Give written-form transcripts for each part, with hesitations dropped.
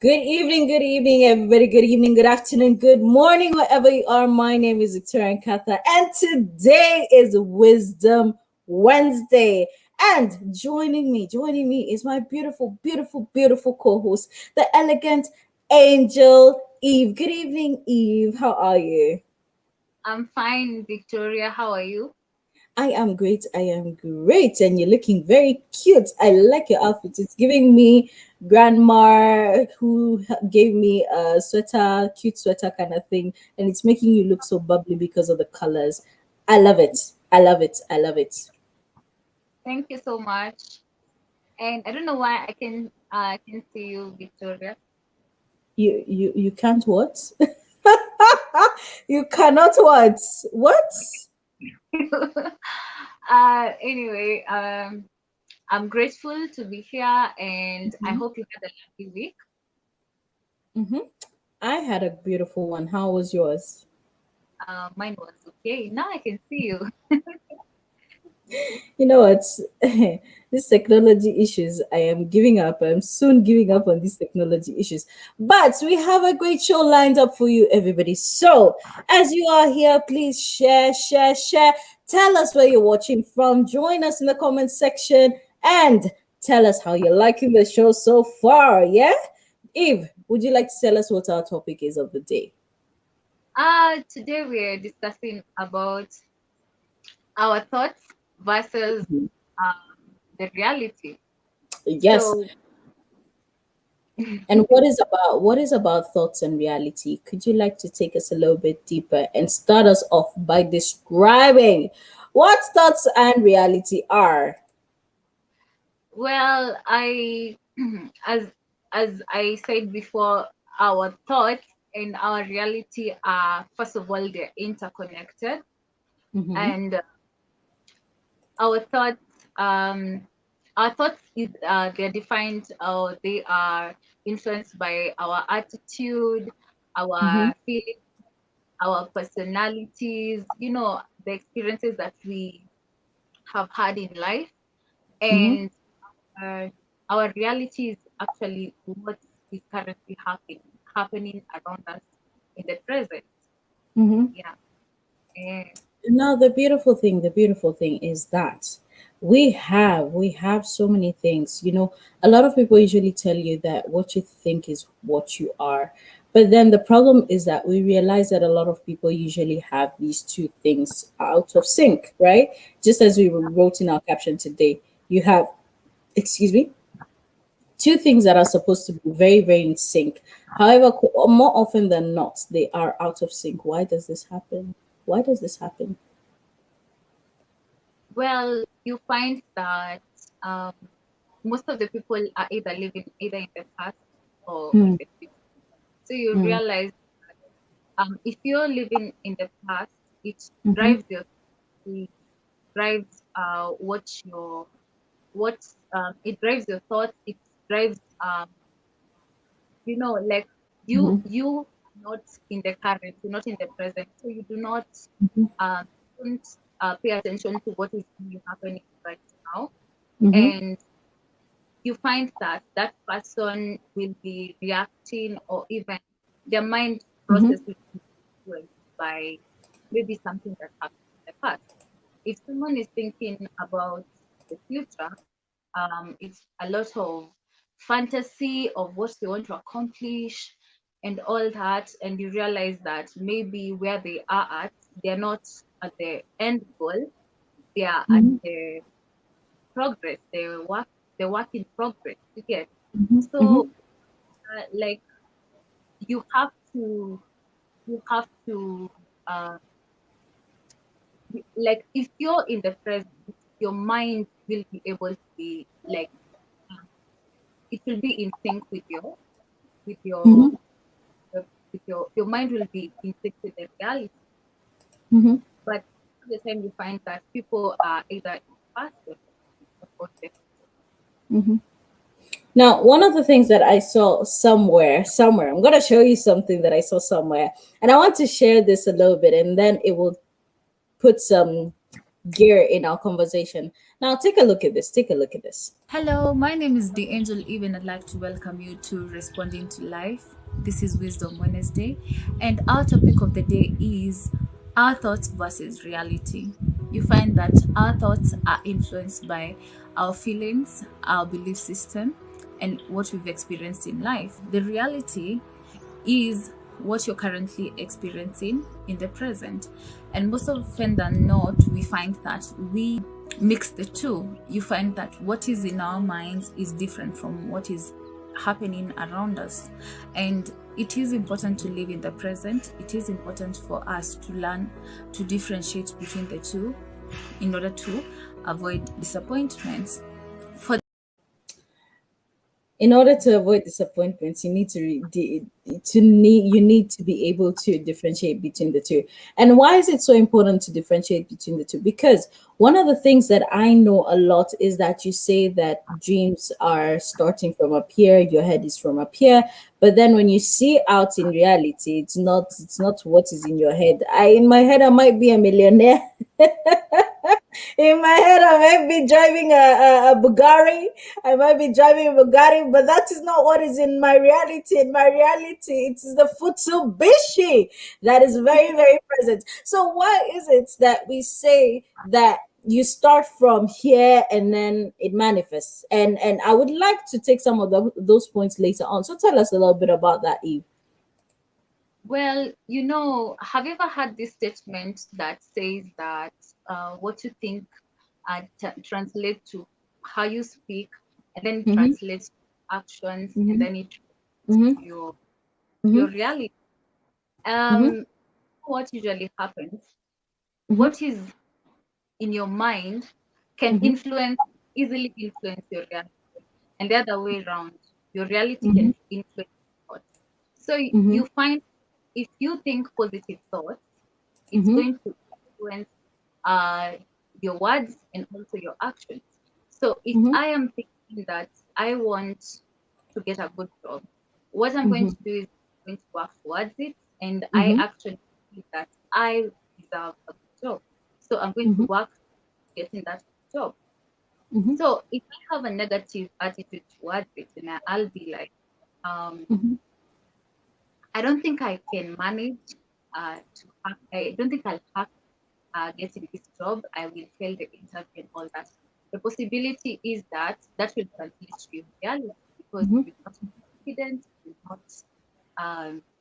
Good evening, everybody. Good evening, good afternoon, good morning, wherever you are. My name is Victoria Nkatha, and today is Wisdom Wednesday. And joining me is my beautiful, beautiful, beautiful co-host, the elegant Angel Eve. Good evening, Eve. How are you? I'm fine, Victoria. How are you? I am great. I am great. And you're looking very cute. I like your outfit. It's giving me grandma who gave me a sweater, cute sweater kind of thing. And it's making you look so bubbly because of the colors. I love it. I love it. I love it. Thank you so much. And I don't know why I can see you, Victoria. You can't what? You cannot what? What? Anyway, I'm grateful to be here, and I Mhm. hope you had a lovely week. Mhm. I had a beautiful one. How was yours? Mine was okay. Now I can see you. You know what? These technology issues, I am giving up. I'm soon giving up on these technology issues. But we have a great show lined up for you, everybody. So, as you are here, please share, share, share. Tell us where you're watching from. Join us in the comment section and tell us how you're liking the show so far. Yeah? Eve, would you like to tell us what our topic is of the day? Today we're discussing about our thoughts versus the reality. Yes. So, And what is about thoughts and reality? Could you like to take us a little bit deeper and start us off by describing what thoughts and reality are? well, I as as I said before, our thoughts and our reality are, first of all, they're interconnected, Mm-hmm. and our thoughts um our thoughts is they're defined, or they are influenced by our attitude, Mm-hmm. our feelings, our personalities, the experiences that we have had in life. Mm-hmm. And uh, our reality is actually what is currently happening around us in the present. Mm-hmm. Yeah. And Now the beautiful thing is that we have so many things. A lot of people usually tell you that what you think is what you are. But then the problem is that we realize that a lot of people usually have these two things out of sync, right? Just as we wrote in our caption today, you have, excuse me, two things that are supposed to be very, very in sync. However, more often than not, they are out of sync. Why does this happen? Why does this happen? well, you find that um, most of the people are either living either in the past or in Hmm. the future. So you Mm, realize, if you're living in the past, it mhm, drives your it drives what it drives your thoughts. It drives, like, you mhm, you are not in the current, you're not in the present, so you do not mhm, don't pay attention to what is really happening right now. mhm, And you find that that person will be reacting, or even their mind mhm, process will be influenced by maybe something that happened in the past. If someone is thinking about the future, it's a lot of fantasy of what they want to accomplish and all that, and you realize that maybe where they are at, they're not at the end goal, they are at mhm, the progress, the work in progress. You get? mhm, So, mhm, like, you have to you have to uh, like, if you're in the present, your mind will be able to be like, uh, it will be in sync with your mhm, with your mind will be in sync with the reality. mhm, But at the time, you find that people are either in the past or the mhm. Now, one of the things that I saw somewhere, I'm going to show you something that I saw somewhere, and I want to share this a little bit, and then it will put some gear in our conversation. Now, take a look at this. Take a look at this. Hello, my name is The Angel Eve, and I'd like to welcome you to Responding to Life. This is Wisdom Wednesday, and our topic of the day is our thoughts versus reality. You find that our thoughts are influenced by our feelings, our belief system, and what we've experienced in life. The reality is what you're currently experiencing in the present. And most often than not, we find that we mix the two. You find that what is in our minds is different from what is happening around us. And it is important to live in the present. It is important for us to learn to differentiate between the two in order to avoid disappointments. For In order to avoid disappointments, you need to you need to be able to differentiate between the two. And why is it so important to differentiate between the two? Because one of the things that I know a lot is that you say that dreams are starting from up here, your head is from up here, but then when you see out in reality, it's not what is in your head. I In my head I might be a millionaire. In my head, I might be driving a Bugatti. I might be driving a Bugatti, but that is not what is in my reality. In my reality, it is the Futsubishi that is very, very present. So, why is it that we say that you start from here and then it manifests? And I would like to take some of those points later on. So, tell us a little bit about that, Eve. Well, have you ever had this statement that says that what you think translates to how you speak, and then it Mm-hmm, translates to actions, and mm-hmm, then it translates mm-hmm, to your mm-hmm, reality. mm-hmm, What usually happens, mm-hmm, what is in your mind can mm-hmm, easily influence your reality, and the other way around, your reality mm-hmm, can influence your thoughts. So mm-hmm, you find, if you think positive thoughts, it's mm-hmm, going to influence uh, your words and also your actions. So if mm-hmm, I am thinking that I want to get a good job, what I'm going mm-hmm, to do is I'm going to work towards it, and I mm-hmm. actually feel that I deserve a good job. So I'm going to Mhm, work getting that job. mhm, So if I have a negative attitude towards it, then I'll be like, um, mhm, I don't think I can manage I don't think I'll have getting this job. I will fail the interview and all that. The possibility is that that will translate to your reality, because mhm, you're not confident,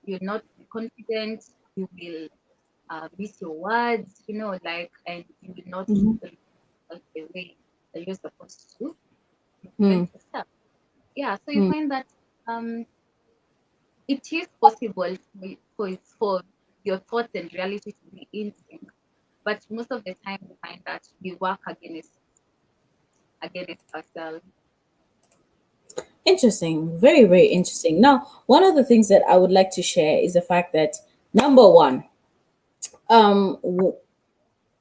you're not confident, you will miss your words, like, and you will not mhm, react the way that you're supposed to mm, represent yourself. Yeah, so you mm. find that um, it is possible for your thoughts and reality to be in sync, but most of the time we find that we work against ourselves. Interesting. Very, very interesting. Now, one of the things that I would like to share is the fact that number one, um, w-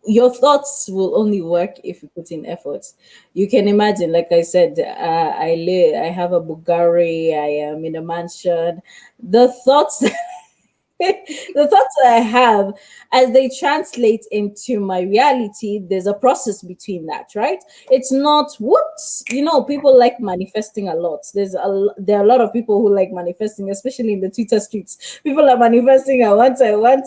your thoughts will only work if you put in effort. You can imagine, like I said, I have a Bugatti, I am in a mansion. The thoughts the thoughts that I have, as they translate into my reality, there's a process between that, right? It's not whoops. People like manifesting a lot. There are a lot of people who like manifesting, especially in the Twitter streets. People are manifesting. I want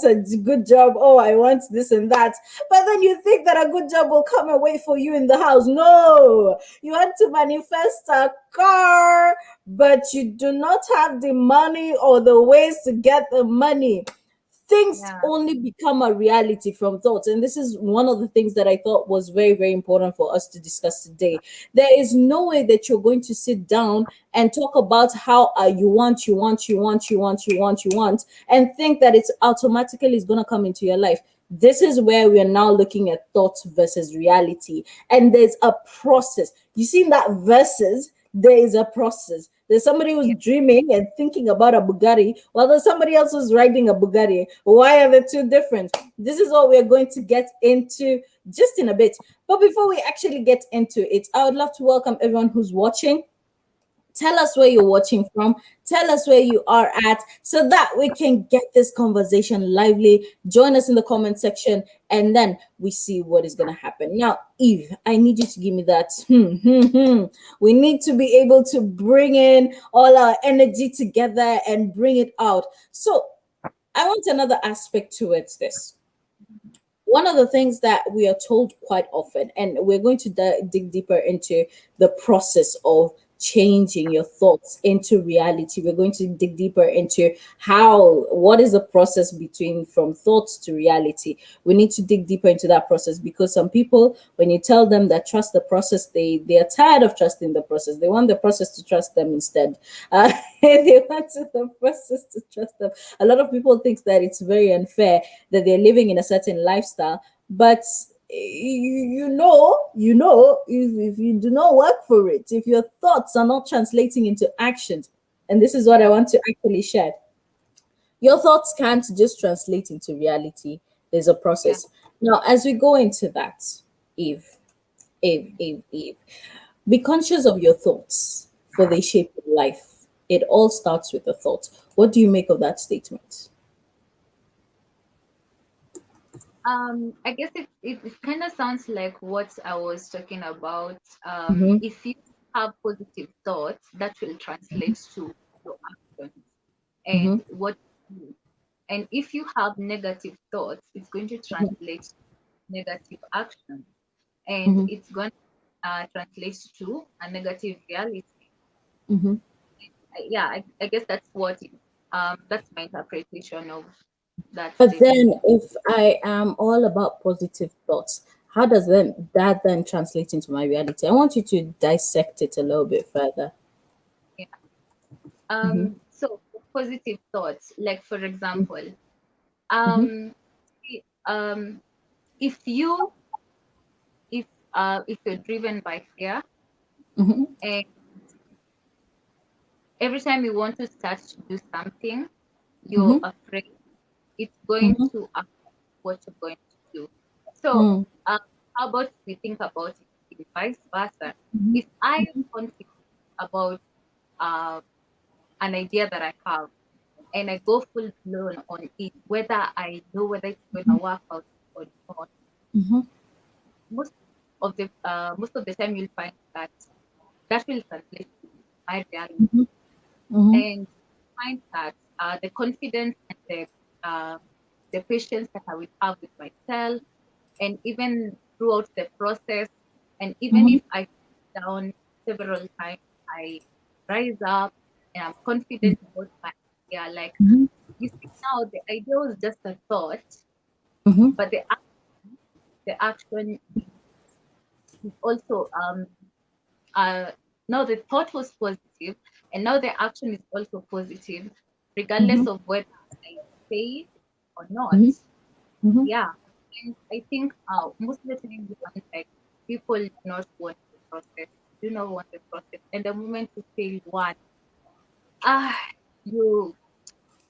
a good job. Oh, I want this and that. But then you think that a good job will come and wait for you in the house. No, you want to manifest a car, but you do not have the money or the ways to get the money. Things Yeah, only become a reality from thoughts. And this is one of the things that I thought was very, very important for us to discuss today. There is no way that you're going to sit down and talk about how you want, and think that it's automatically is going to come into your life. This is where we are now looking at thoughts versus reality. And there's a process. You see that versus, there is a process. There's somebody who's yeah. dreaming and thinking about a Bugatti, while there's somebody else who's riding a Bugatti. Why are the two different? This is what we're going to get into just in a bit. But before we actually get into it, I would love to welcome everyone who's watching. Tell us where you're watching from. Tell us where you are at so that we can get this conversation lively. Join us in the comment section and then we see what is going to happen. Now, Eve, I need you to give me that. We need to be able to bring in all our energy together and bring it out. So, I want another aspect to it. This one of the things that we are told quite often, and we're going to dig deeper into the process of changing your thoughts into reality. We're going to dig deeper into what is the process between from thoughts to reality. We need to dig deeper into that process because some people, when you tell them that trust the process, they are tired of trusting the process. They want the process to trust them instead. They want the process to trust them. A lot of people think that it's very unfair that they're living in a certain lifestyle, but if you do not work for it, if your thoughts are not translating into actions, and this is what I want to actually share, your thoughts can't just translate into reality. There's a Yeah. process. Now, as we go into that, eve Eve, be conscious of your thoughts, for they shape your life. It all starts with a thought. What do you make of that statement? I guess it kind of sounds like what I was talking about. Mm-hmm, If you have positive thoughts, that will translate to your actions and mm-hmm, what you do. And if you have negative thoughts, it's going to translate to negative actions, and mm-hmm, it's going to translate to a negative reality. mm-hmm. Yeah, I guess that's my interpretation of that But statement. then, if I am all about positive thoughts, how does that then translate into my reality? I want you to dissect it a little bit further. Yeah. Mm-hmm, So positive thoughts, like for example, mm-hmm, um, um, if you if you're driven by fear mm-hmm, and every time you want to start to do something, you're mm-hmm, afraid it's going mm-hmm, to affect what you're going to do. So, mm-hmm, how about we think about it in vice versa? If I am confident about uh, an idea that I have and I go full blown on it, whether I know whether it's going to work out or not, mm-hmm, most most of the time you'll find that that will translate to my reality, mm-hmm, and find that the confidence and the patience that I will have with myself, and even throughout the process, and even mm-hmm, if I fall down several times, I rise up and I'm confident about my idea. Like mm-hmm, you see now, the idea was just a thought, mm-hmm, but the action is also uh now the thought was positive and now the action is also positive, mm-hmm, regardless of whether I say it or not. mm-hmm, mm-hmm, Yeah. And I think most of the time we want, like, people do not want the process, do not want the process. And the moment you fail one, ah, you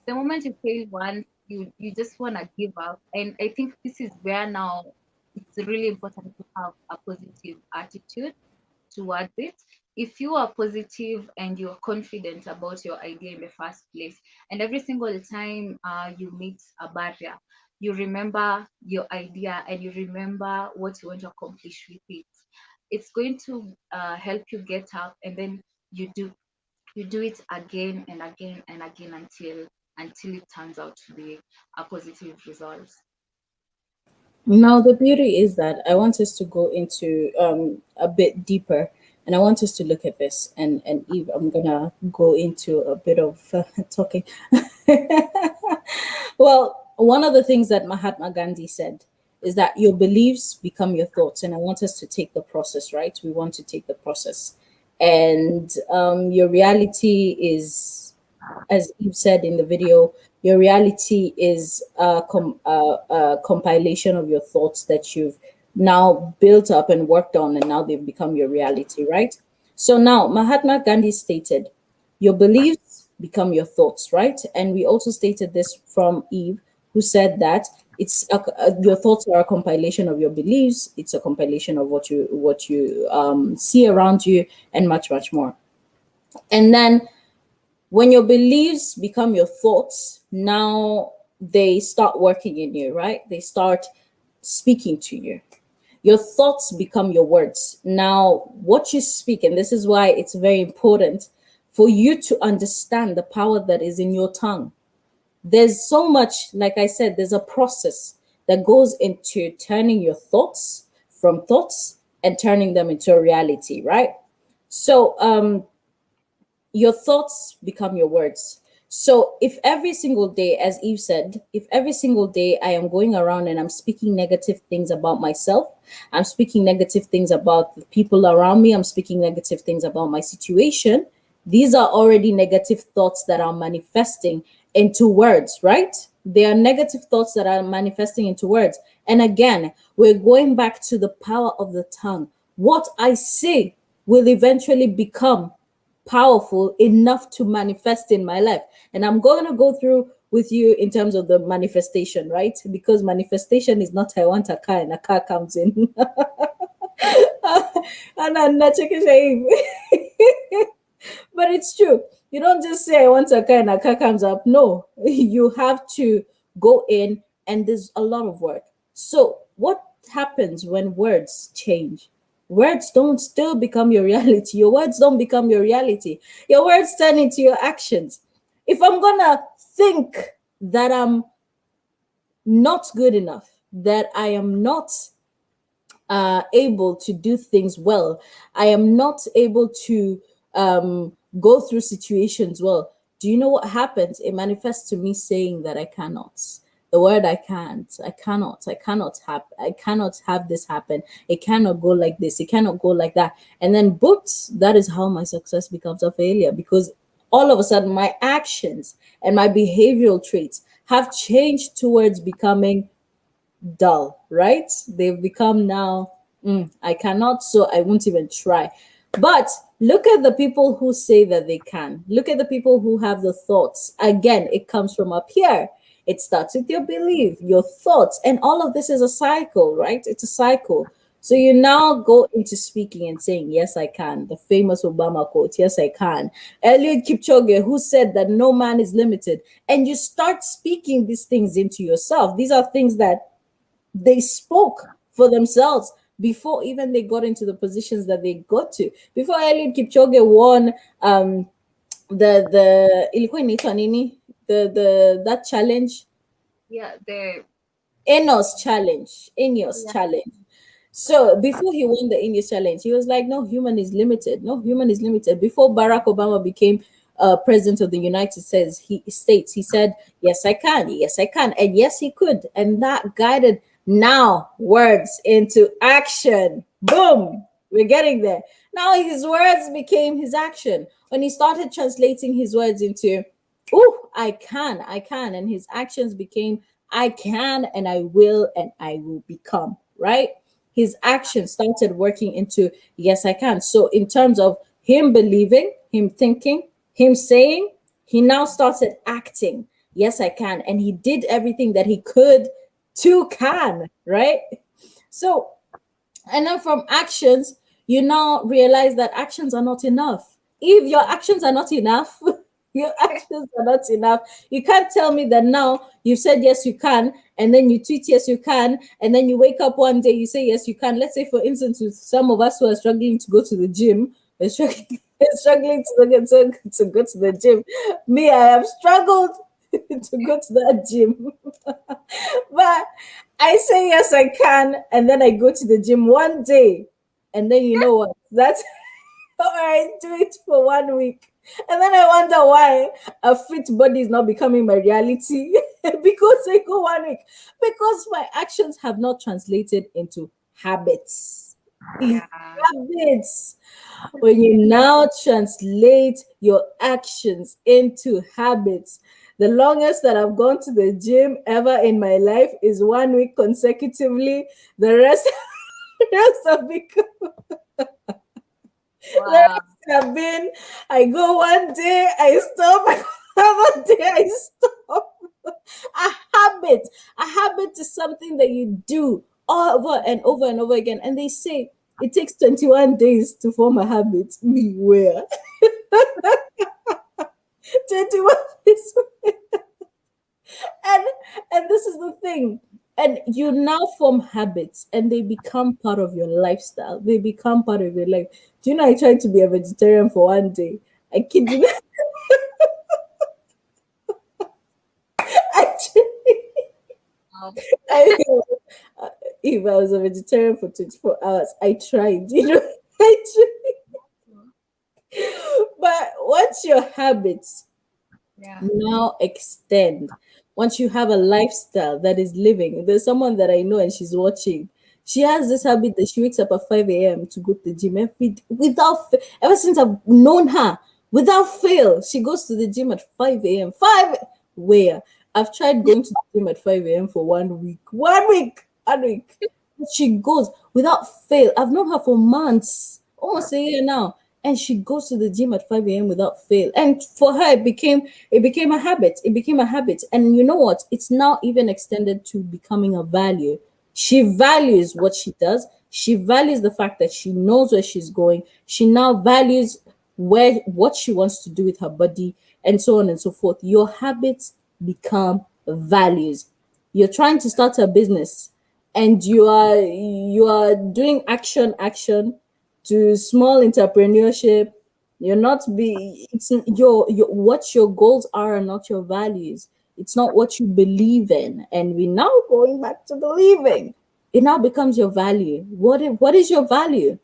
the moment you fail once, you just want to give up. And I think this is where now it's really important to have a positive attitude towards it. If you are positive and you're confident about your idea in the first place, and every single time you meet a barrier, you remember your idea and you remember what you want to accomplish with it, it's going to help you get up, and then you do you do it again and again and again until it turns out to be a positive result. Now, the beauty is that I want us to go into a bit deeper, and I want us to look at this. And Eve, I'm gonna go into a bit of talking. Well, one of the things that Mahatma Gandhi said is that your beliefs become your thoughts, and I want us to take the process, right? We want to take the process, and your reality is, as Eve said in the video, your reality is a compilation of your thoughts that you've now built up and worked on, and now they've become your reality, right? So now, Mahatma Gandhi stated, your beliefs become your thoughts, right? And we also stated this from Eve, who said that your thoughts are a compilation of your beliefs. It's a compilation of what you see around you, and much more. And then when your beliefs become your thoughts, now they start working in you, right? They start speaking to you. Your thoughts become your words. Now, what you speak, and this is why it's very important for you to understand the power that is in your tongue. There's so much, like I said, there's a process that goes into turning your thoughts from thoughts and turning them into a reality, right? So, your thoughts become your words. So if every single day, as Eve said, if every single day I am going around and I'm speaking negative things about myself, I'm speaking negative things about the people around me, I'm speaking negative things about my situation, these are already negative thoughts that are manifesting into words, right? They are negative thoughts that are manifesting into words. And again, we're going back to the power of the tongue. What I say will eventually become powerful enough to manifest in my life. And I'm going to go through with you in terms of the manifestation, right? Because manifestation is not I want a car and a car comes in. And I'm not checking shame. But it's true. You don't just say I want a car and a car comes up. No, you have to go in and there's a lot of work. So what happens when words change? Words don't still become your reality. Your words don't become your reality. Your words turn into your actions. If I'm gonna think that I'm not good enough, that I am not able to do things well, I am not able to go through situations well, do you know what happens? It manifests to me saying that I cannot. The word I can't, I cannot have this happen. It cannot go like this, it cannot go like that. And then, books, that is how my success becomes a failure because all of a sudden my actions and my behavioral traits have changed towards becoming dull, right? They've become now, I cannot, so I won't even try. But look at the people who say that they can. Look at the people who have the thoughts. Again, it comes from up here. It starts with your belief, your thoughts, and all of this is a cycle, right? It's a cycle. So you now go into speaking and saying, yes, I can. The famous Obama quote, yes, I can. Eliud Kipchoge, who said that no man is limited. And you start speaking these things into yourself. These are things that they spoke for themselves before even they got into the positions that they got to. Before Eliud Kipchoge won the ilikuwa inaitwa nini? The that challenge, Yeah, the Ineos yeah, challenge. So before he won the Ineos challenge, he was like, "No human is limited. No human is limited." Before Barack Obama became president of the United States, he said, "Yes, I can. Yes, I can," and yes, he could, and that guided now words into action. Boom, we're getting there. Now his words became his action when he started translating his words into oh, I can. And his actions became, I can and I will become, right? His actions started working into, yes, I can. So, in terms of him believing, him thinking, him saying, he now started acting, yes, I can. And he did everything that he could to can, right? So, and then from actions, you now realize that actions are not enough. If your actions are not enough, your actions are not enough. You can't tell me that now you said yes, you can, and then you tweet yes, you can, and then you wake up one day, you say yes, you can. Let's say, for instance, with some of us who are struggling to go to the gym, we're struggling, struggling to go to the gym. Me, I have struggled to go to that gym. But I say yes, I can, and then I go to the gym one day, and then you know what? That's or I do it for 1 week, and then I wonder why a fit body is not becoming my reality because I go 1 week because my actions have not translated into habits. yeah. Habits. When you now translate your actions into habits, the longest that I've gone to the gym ever in my life is 1 week consecutively. The rest, the rest have become the Wow. rest have been I go one day, I stop, another day, I stop. A habit. A habit is something that you do over and over and over again. And they say it takes 21 days to form a habit. Beware. 21 days. and and this is the thing, and you now form habits and they become part of your lifestyle, they become part of your life. Do you know, I tried to be a vegetarian for one day. I kid you not. Actually, Um, I, uh, if I was a vegetarian for 24 hours, I tried, you know. I tried. But once your habits yeah. now extend, once you have a lifestyle that is living, there's someone that I know and she's watching. She has this habit that she wakes up at 5 a.m. to go to the gym ever since I've known her, without fail. She goes to the gym at 5 a.m. 5 where I've tried going to the gym at 5 a.m. for 1 week. 1 week, 1 week. She goes without fail. I've known her for months, almost a year now. And she goes to the gym at 5 a.m. without fail. And for her, it became a habit. It became a habit. And you know what? It's now even extended to becoming a value. She values what she does. She values the fact that she knows where she's going. She now values where what she wants to do with her body, and so on and so forth. Your habits become values. You're trying to start a business and you are doing action to small entrepreneurship. You're not be it's your what your goals are not your values. It's not what you believe in, and we now going back to believing. It now becomes your value. What is your value?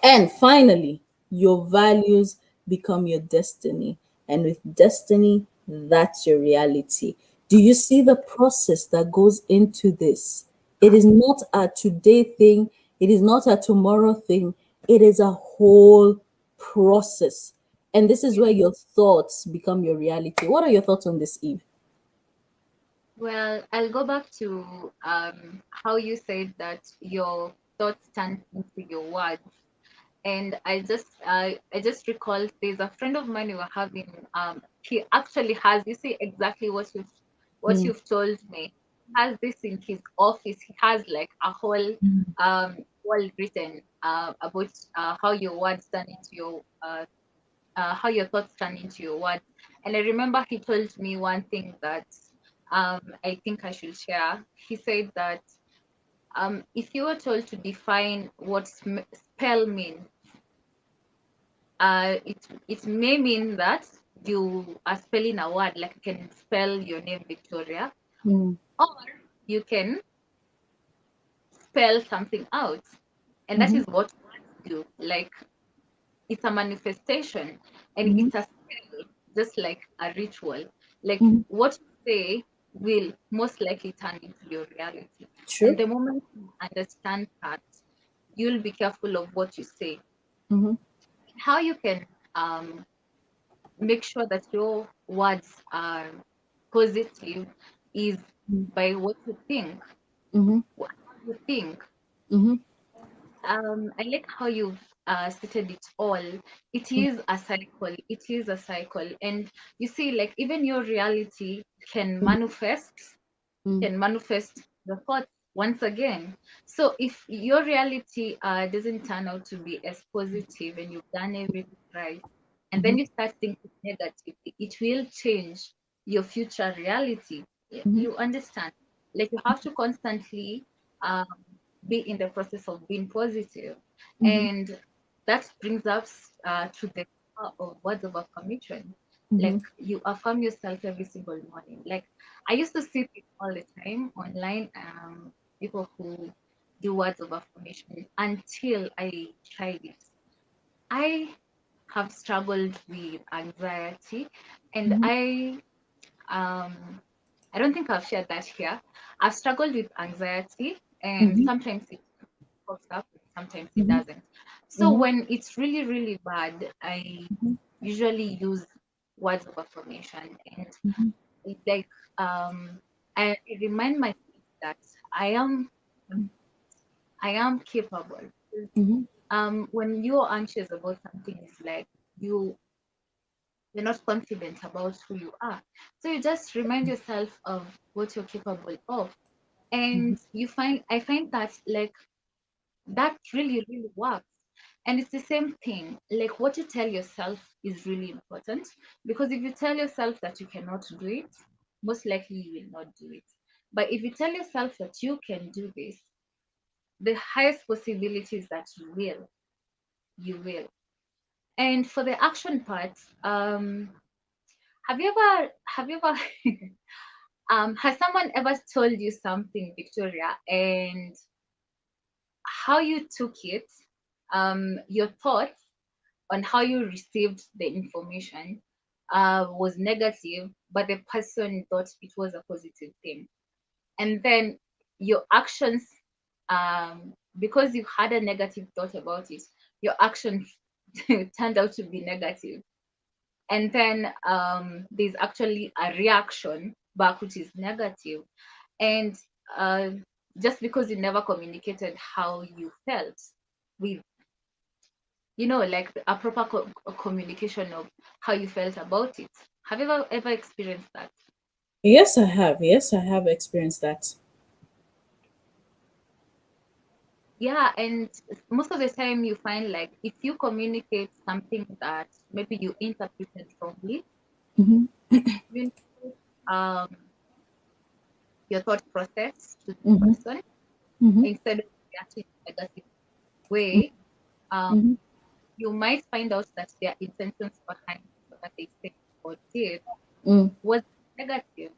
And finally, your values become your destiny. And with destiny, that's your reality. Do you see the process that goes into this? It is not a today thing, it is not a tomorrow thing, it is a whole process. And this is Yeah. where your thoughts become your reality. What are your thoughts on this, Eve? Well, I'll go back to how you said that your thoughts turn into your words. And I just recall there's a friend of mine we were having. He actually has, you see exactly what Mm, you've told me. He has this in his office. He has like a whole wall written about how your words turn into your how your thoughts turn into your words. And I remember he told me one thing that I think I should share. He said that if you were told to define what spell means, it may mean that you are spelling a word, like you can spell your name Victoria, mm, or you can spell something out, and that mhm, is what words do. Like it's a manifestation, and mhm, it's a spell, just like a ritual. Like mhm. what you say will most likely turn into your reality, and True. the moment you understand that, you'll be careful of what you say. Mhm, How you can um make sure that your words are positive is by what you think. mhm, How you think. mhm, I like how you've stated it all. It mhm, is a cycle. It is a cycle, and you see, like even your reality can mhm, manifest, mhm, can manifest the thoughts once again. So if your reality doesn't turn out to be as positive and you've done everything right, and then mhm, you start thinking negatively, it will change your future reality. mhm, You understand? Like you have to constantly um, be in the process of being positive. mhm, And that brings us to the power of words of affirmation. Like mhm, you affirm yourself every single morning. Like I used to see people all the time online, people who do words of affirmation until I tried it. I have struggled with anxiety, and mhm, um I don't think I've shared that here. I've struggled with anxiety, and mhm, sometimes it pops up, sometimes it mhm, doesn't. So mhm, when it's really, really bad, I usually use words of affirmation, and mhm, it's like I remind myself that I am I am capable. mhm, When you're anxious about something, it's like you you're not confident about who you are. So you just remind yourself of what you're capable of. mhm, And I find that like that really, really works. And it's the same thing. Like what you tell yourself is really important, because if you tell yourself that you cannot do it, most likely you will not do it. But if you tell yourself that you can do this, the highest possibility is that you will. You will. And for the action part, have you ever has someone ever told you something, Victoria, and how you took it, your thoughts on how you received the information was negative, but the person thought it was a positive thing. And then your actions, because you had a negative thought about it, your actions turned out to be negative. And then there's actually a reaction back, which is negative. And uh, just because you never communicated how you felt with, like a proper communication of how you felt about it. Have you ever experienced that? Yes, I have. Yes, I have experienced that. Yeah, and most of the time you find like if you communicate something that maybe you interpreted wrongly, Mm-hmm. communicate um, your thought process to the Mm-hmm. person Mm-hmm. instead of reacting in a negative way, um, Mm-hmm. you might find out that their intentions behind what they said or did Mm-hmm. was negative.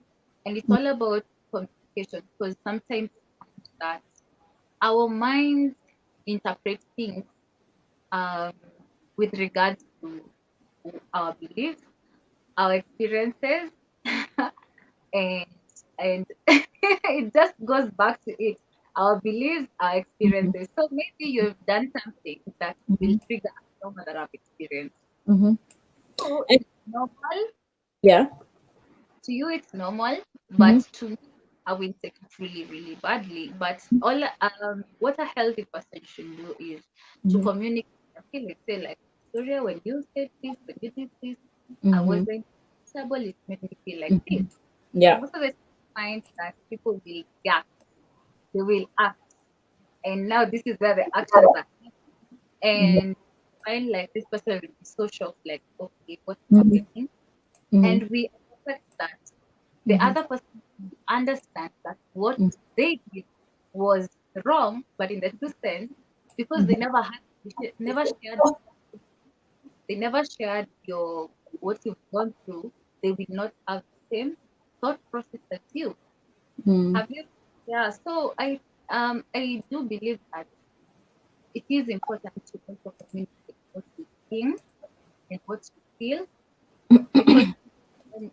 And it's all about communication, because sometimes that our minds interpret things um, with regards to our beliefs, our experiences, and and it just goes back to it. Our beliefs, our experiences. So maybe you've done something that will Mm-hmm. trigger a trauma that I've experienced. Mm-hmm. So And it's normal yeah. to you, it's normal, but Mm-hmm. to me, I will take it really, really badly. But all what a healthy person should do is to Mm-hmm. communicate their feelings. Say like, Victoria, when you said this, when you did this, I Mm-hmm. wasn't comfortable. It made me feel like Mm-hmm. this. But Yeah. most of the time, that people will react, they will act, and now this is where the actions are. Mm-hmm. And find like this person will be so shocked, like, okay, what's Mm-hmm. happening? Mm-hmm. And we expect that the Mm-hmm. other person understands that what they did was wrong, but in the true sense, because Mm-hmm. they never shared your what you've gone through, they will not have the same thought process as you. Mm-hmm. Have you? Yeah. So I do believe that it is important to also communicate what you think and what you feel, because um,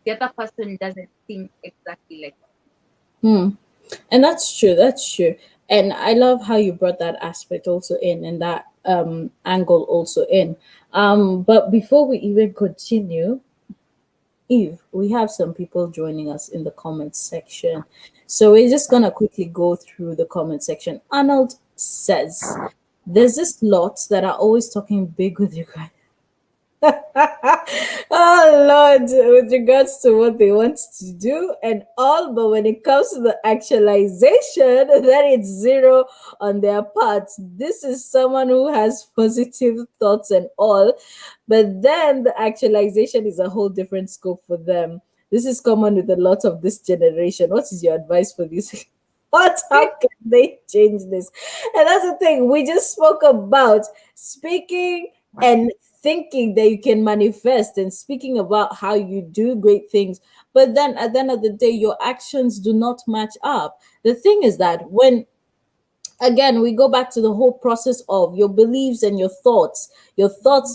the other person doesn't think exactly like Hmm. And that's true. That's true. And I love how you brought that aspect also in and that angle also in. But before we even continue, Eve, we have some people joining us in the comments section. So we're just gonna quickly go through the comment section. Arnold says, "There's this lot that are always talking big with you guys." Oh Lord, with regards to what they want to do and all, but when it comes to the actualization, then it's zero on their part. This is someone who has positive thoughts and all, but then the actualization is a whole different scope for them. This is common with a lot of this generation. What is your advice for this? What? How can they change this? And that's the thing we just spoke about, speaking and thinking that you can manifest and speaking about how you do great things, but then at the end of the day your actions do not match up. The thing is that when, again, we go back to the whole process of your beliefs and your thoughts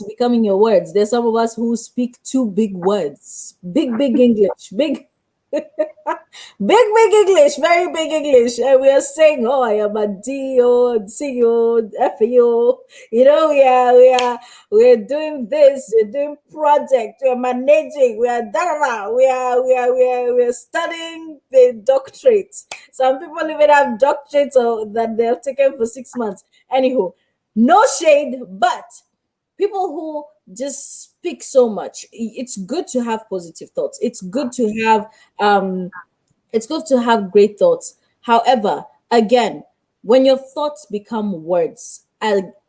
becoming your words. There's some of us who speak two big words, big English, big English, very big English, and we are saying, "Oh, I am a D-O, C-O, F-O." We are doing this. We're doing project. We are managing. We are da da da. We are studying the doctorate. Some people even have doctorates that they have taken for 6 months. Anywho, no shade, but people who just speak so much. It's good to have positive thoughts. Um it's good to have great thoughts. However, again, when your thoughts become words,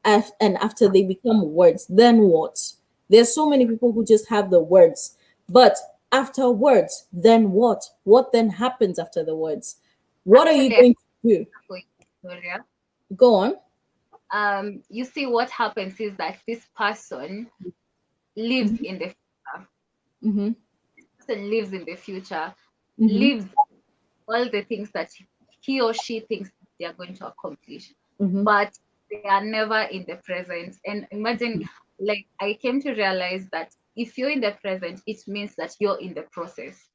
and after they become words, then what? There's so many people who just have the words, but after words, then what? What then happens after the words? What are you Actually, I going to do? for you, Victoria. Go on. You see, what happens is that this person lives Mm-hmm. in the future. Mm-hmm. Person lives in the future, Mm-hmm. lives all the things that he or she thinks they are going to accomplish, Mm-hmm. but they are never in the present. And imagine, like, I came to realize that if you're in the present, it means that you're in the process.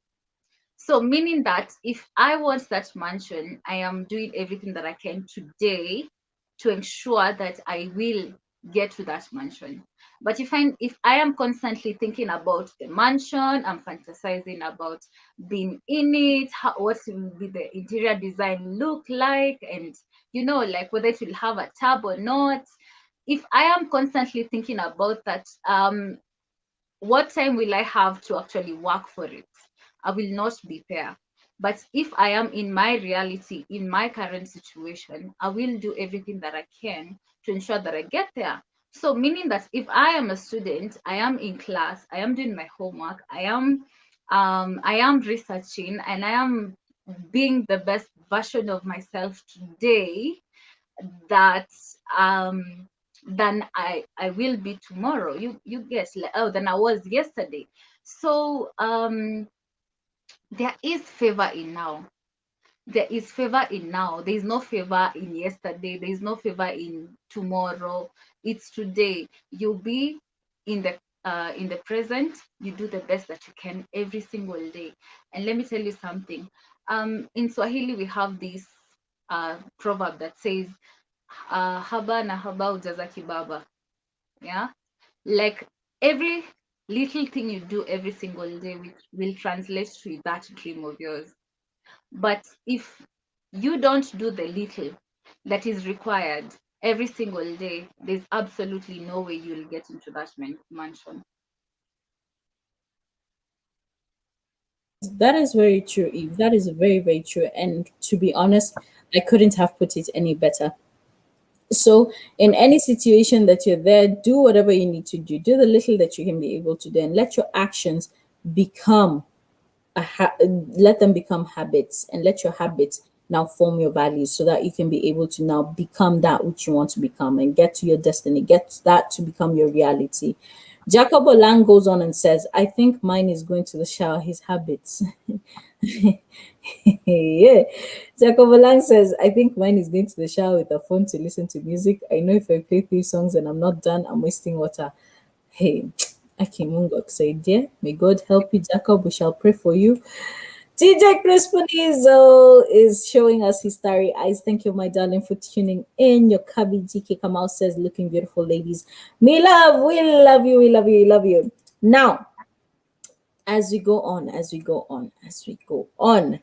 So, meaning that if I want that mansion, I am doing everything that I can today to ensure that I will get to that mansion. But if I am constantly thinking about the mansion, I'm fantasizing about being in it, what will be the interior design look like, and like whether it will have a tub or not. If I am constantly thinking about that, what time will I have to actually work for it? I will not be there. But if I am in my reality, in my current situation, I will do everything that I can to ensure that I get there. So, meaning that if I am a student, I am in class, I am doing my homework, I am researching, and I am being the best version of myself today, that than I will be tomorrow. You get, like, oh, than I was yesterday. So there is favor in now. There is favor in now. There is no favor in yesterday. There is no favor in tomorrow. It's today. You'll be in the present. You do the best that you can every single day. And let me tell you something. In Swahili we have this proverb that says, haba na haba ujaza kibaba. Yeah, like every little thing you do every single day will translate to that dream of yours. But if you don't do the little that is required every single day, there's absolutely no way you'll get into that mansion. That is very true, Eve. That is very, very true. And to be honest, I couldn't have put it any better. So, in any situation that you're there, do whatever you need to do. Do the little that you can be able to do, and let your actions become let them become habits, and let your habits now form your values, so that you can be able to now become that which you want to become and get to your destiny, get that to become your reality. Jacob Lang goes on and says, I think mine is going to the shower, his habits. Yeah. Jacob Lang says, I think mine is going to the shower with a phone to listen to music. I know if I play 3 songs and I'm not done, I'm wasting water. Hey, okay, Mungo said, dear, may God help you, Jacob. We shall pray for you. DJ Crispinizo is showing us his starry eyes. Thank you, my darling, for tuning in. Your Kabi GK Kamal says, looking beautiful, ladies. Me love, we love you, we love you, we love you. Now, as we go on,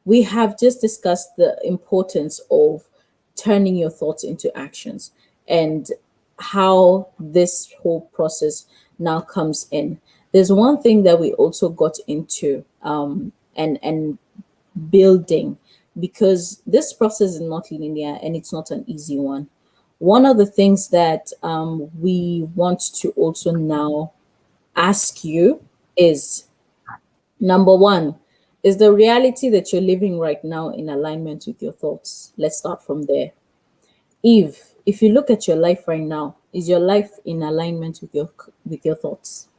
we have just discussed the importance of turning your thoughts into actions, and how this whole process now comes in. There's one thing that we also got into, and building, because this process is not linear and it's not an easy one. One of the things that we want to also now ask you is, number one, is the reality that you're living right now in alignment with your thoughts? Let's start from there. Eve, if you look at your life right now, is your life in alignment with your thoughts,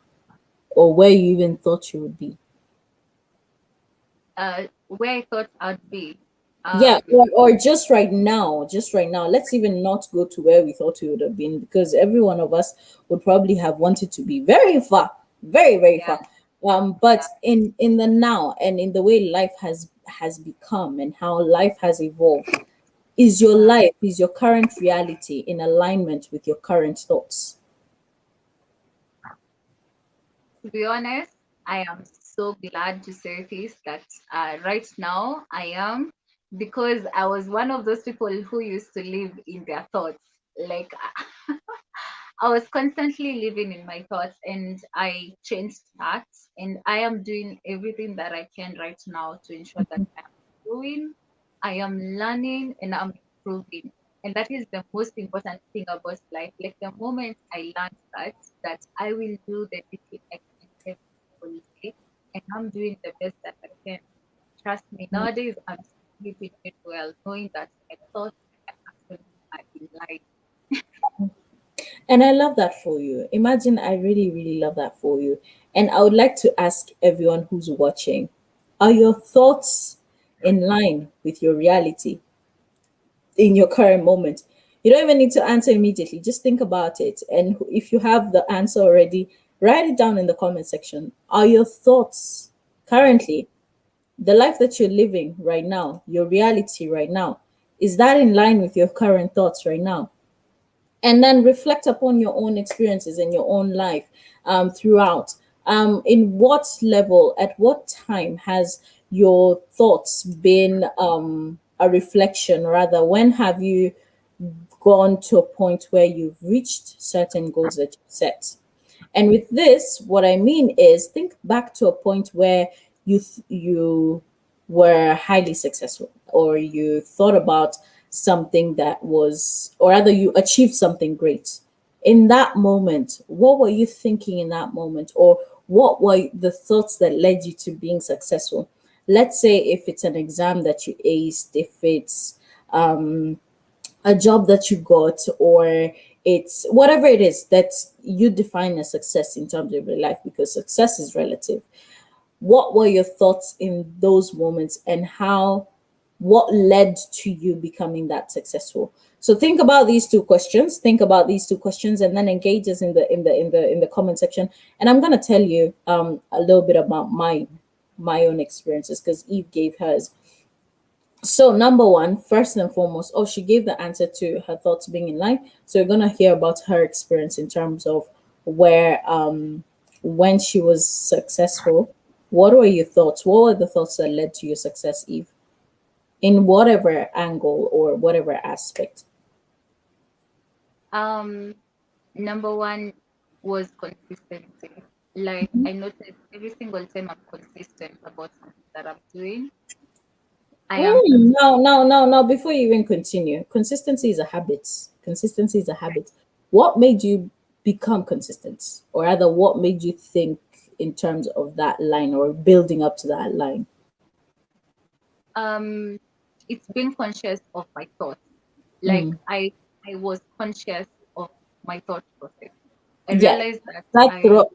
or where you even thought you would be? Where I thought I'd be. Yeah, Um, or just right now, just right now. Let's even not go to where we thought we would have been, because every one of us would probably have wanted to be very far, very, very yeah, far. But yeah. in the now, and in the way life has become, and how life has evolved, Uh, is your current reality in alignment with your current thoughts? to be honest, I am so glad to say this, that right now I am, because I was one of those people who used to live in their thoughts. Like, I was constantly living in my thoughts, and I changed that. And I am doing everything that I can right now to ensure that I'm growing, I am learning, and I'm improving. And that is the most important thing about life. Like the moment I learned that I will do the little extra every single day, and I'm doing the best that I can. Trust me, nowadays I'm sleeping it well, knowing that my thoughts and actions are in line. And I love that for you. Imagine, I really, really love that for you. And I would like to ask everyone who's watching, are your thoughts in line with your reality in your current moment? You don't even need to answer immediately. Just think about it. And if you have the answer already, write it down in the comment section. Are your thoughts currently, the life that you're living right now, your reality right now, is that in line with your current thoughts right now? And then reflect upon your own experiences in your own life throughout. In what level, at what time has your thoughts been a reflection? Rather, when have you gone to a point where you've reached certain goals that you set? And with this, what I mean is think back to a point where you were highly successful, or you thought about something that was, or rather you achieved something great. In that moment, what were you thinking in that moment? Or what were the thoughts that led you to being successful? Let's say if it's an exam that you aced, if it's a job that you got, or it's whatever it is that you define as success in terms of your life, because success is relative. What were your thoughts in those moments, and how, what led to you becoming that successful? So think about these two questions, and then engage us in the comment section. And I'm going to tell you a little bit about my own experiences, because Eve gave hers. So number one, first and foremost, oh, she gave the answer to her thoughts being in line. So we're gonna hear about her experience in terms of where when she was successful. What were your thoughts? What were the thoughts that led to your success, Eve? In whatever angle or whatever aspect. Um, Number one was consistency. Like I noticed every single time I'm consistent about something that I'm doing, I am successful. No. Before you even continue, consistency is a habit. Consistency is a habit. What made you become consistent? Or rather, what made you think in terms of that line or building up to that line? Um, it's being conscious of my thoughts. Like Mm. I was conscious of my thought process. I Yeah, realized that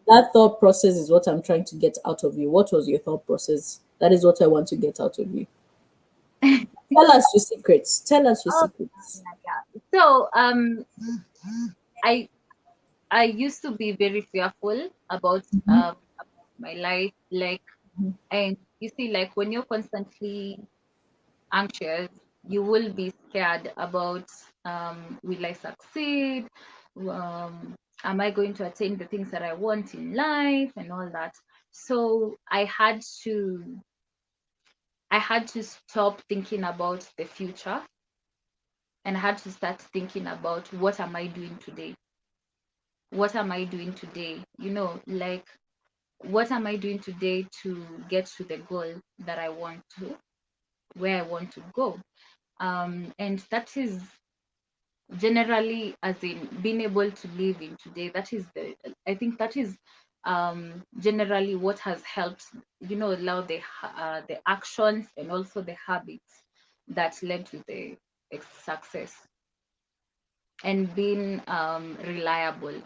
that thought process is what I'm trying to get out of you. What was your thought process? That is what I want to get out of you. Tell us your secrets. Tell us your oh secrets. yeah. So I I used to be very fearful about my life. Like, and you see, like when you're constantly anxious, you will be scared about will I succeed? Um, am I going to attain the things that I want in life and all that? So I had to stop thinking about the future, and I had to start thinking about what am I doing today? What am I doing today? Like what am I doing today to get to the goal that I want to, where I want to go? And that is generally, as in being able to live in today, that is I think that is generally what has helped, allow the actions and also the habits that led to the success, and being reliable.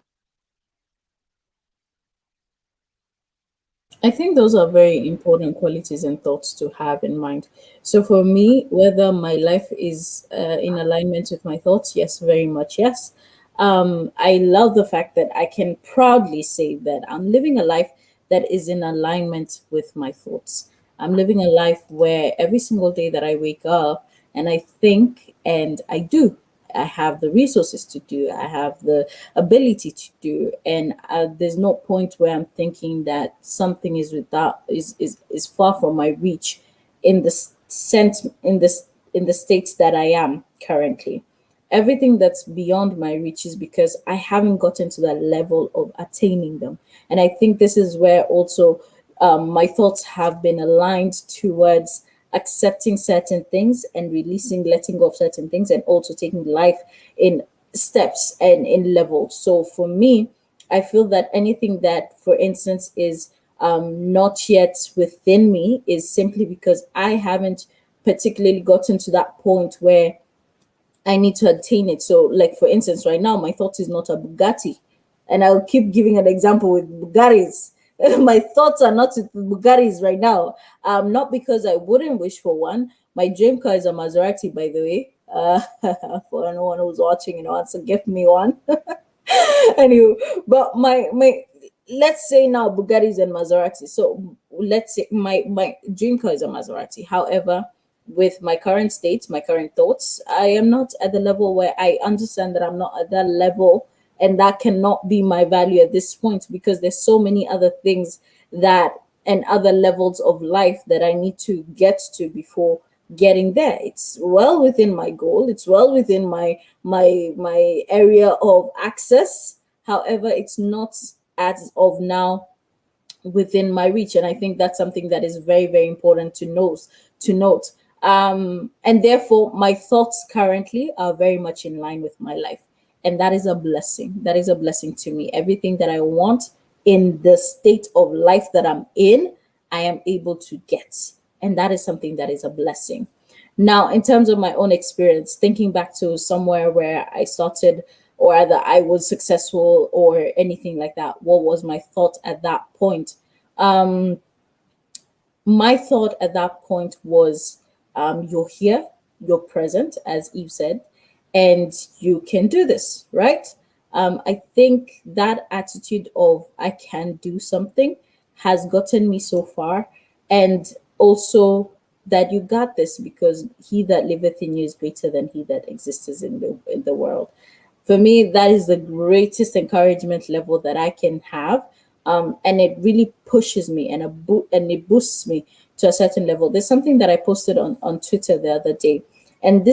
I think those are very important qualities and thoughts to have in mind. So for me, whether my life is in alignment with my thoughts, yes, very much yes. I love the fact that I can proudly say that I'm living a life that is in alignment with my thoughts. I'm living a life where every single day that I wake up and I think and I do. I have the resources to do. I have the ability to do, and there's no point where I'm thinking that something is without is far from my reach in the sense in the states that I am currently. Everything that's beyond my reach is because I haven't gotten to that level of attaining them, and I think this is where also my thoughts have been aligned towards accepting certain things and releasing, letting go of certain things, and also taking life in steps and in levels. So for me, I feel that anything that, for instance, is not yet within me is simply because I haven't particularly gotten to that point where I need to attain it. So, like for instance, right now, my thought is not a Bugatti, and I'll keep giving an example with Bugattis. My thoughts are not with Bugattis right now. Not because I wouldn't wish for one. My dream car is a Maserati, by the way. For anyone who's watching, wants to give me one. Anyway, but my let's say now Bugattis and Maserati. So let's say my dream car is a Maserati. However, with my current state, my current thoughts, I am not at the level where I understand that I'm not at that level, and that cannot be my value at this point because there's so many other things that and other levels of life that I need to get to before getting there. It's well within my goal. It's well within my area of access. However, it's not as of now within my reach, and I think that's something that is very, very important to note. And therefore my thoughts currently are very much in line with my life, and that is a blessing. That is a blessing to me. Everything that I want in the state of life that I'm in, I am able to get, and that is something that is a blessing. Now, in terms of my own experience, thinking back to somewhere where I started, or either I was successful or anything like that, what was my thought at that point? My thought at that point was, you're here, you're present, as Eve said, and you can do this, right? I think that attitude of I can do something has gotten me so far, and also that you got this because he that liveth in you is greater than he that exists in the world. For me, that is the greatest encouragement level that I can have. And it really pushes me and it boosts me to a certain level. There's something that I posted on Twitter the other day, and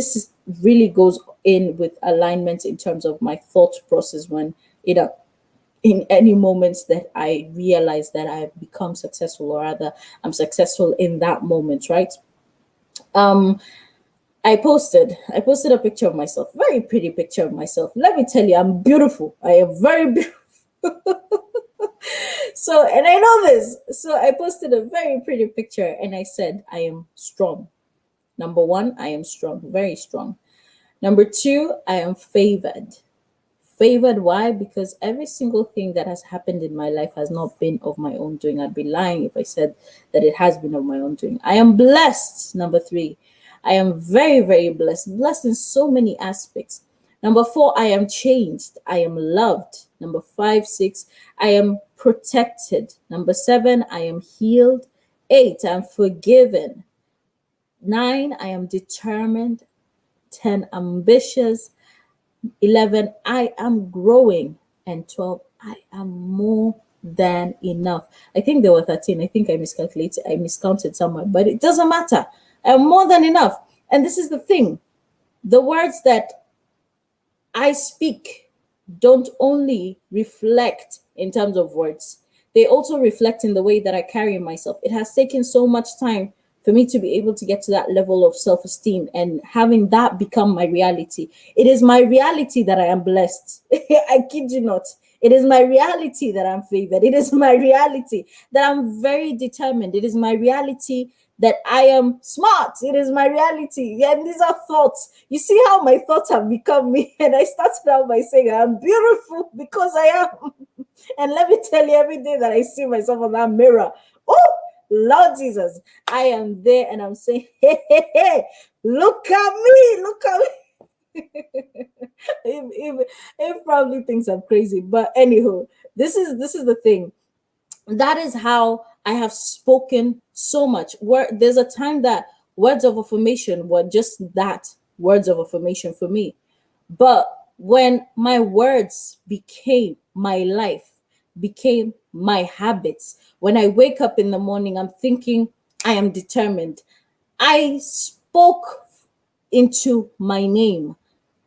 really goes in with alignment in terms of my thought process when in any moments that I realize that I've become successful, or rather I'm successful in that moment, right? Um, I posted a picture of myself, very pretty picture of myself. Let me tell you, I'm beautiful. I am very beautiful. So, and I know this. So I posted a very pretty picture and I said, I am strong. Number one, I am strong, very strong. Number two, I am favored. Favored, why? Because every single thing that has happened in my life has not been of my own doing. I'd be lying if I said that it has been of my own doing. I am blessed. Number three, I am very, very blessed. Blessed in so many aspects. Number four, I am changed. I am loved. Number five, six, I am protected. Number seven, I am healed. Eight, I'm forgiven. Nine, I am determined. 10, ambitious. 11, I am growing. And 12, I am more than enough. I think there were 13. I think I miscalculated. I miscounted somewhere, but it doesn't matter. I'm more than enough. And this is the thing. The words that I speak don't only reflect in terms of words, they also reflect in the way that I carry myself. It has taken so much time for me to be able to get to that level of self esteem and having that become my reality. It is my reality that I am blessed. I kid you not. It is my reality that I'm favored. It is my reality that I'm very determined. It is my reality that I am smart. It is my reality. And these are thoughts. You see how my thoughts have become me. And I started out by saying I'm beautiful because I am. And let me tell you, every day that I see myself on that mirror, oh, Lord Jesus, I am there and I'm saying, hey, look at me, look at me. It probably thinks I'm crazy, but anywho, this is the thing. That is how I have spoken so much. Where there's a time that words of affirmation were just that, words of affirmation for me. But when my words became my life, became my habits, when I wake up in the morning, I'm thinking I am determined. I spoke into my name.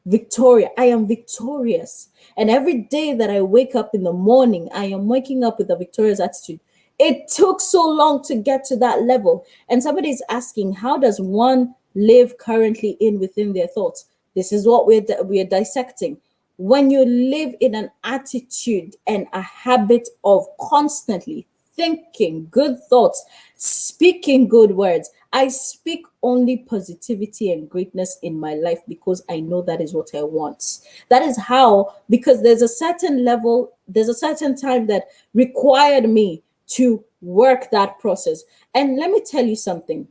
Victoria. I am victorious. And every day that I wake up in the morning, I am waking up with a victorious attitude. It took so long to get to that level. And somebody's asking, how does one live currently in within their thoughts? This is what we're dissecting. When you live in an attitude and a habit of constantly thinking good thoughts, speaking good words. I speak only positivity and greatness in my life because I know that is what I want. That is how, because there's a certain level, there's a certain time that required me to work that process. And let me tell you something.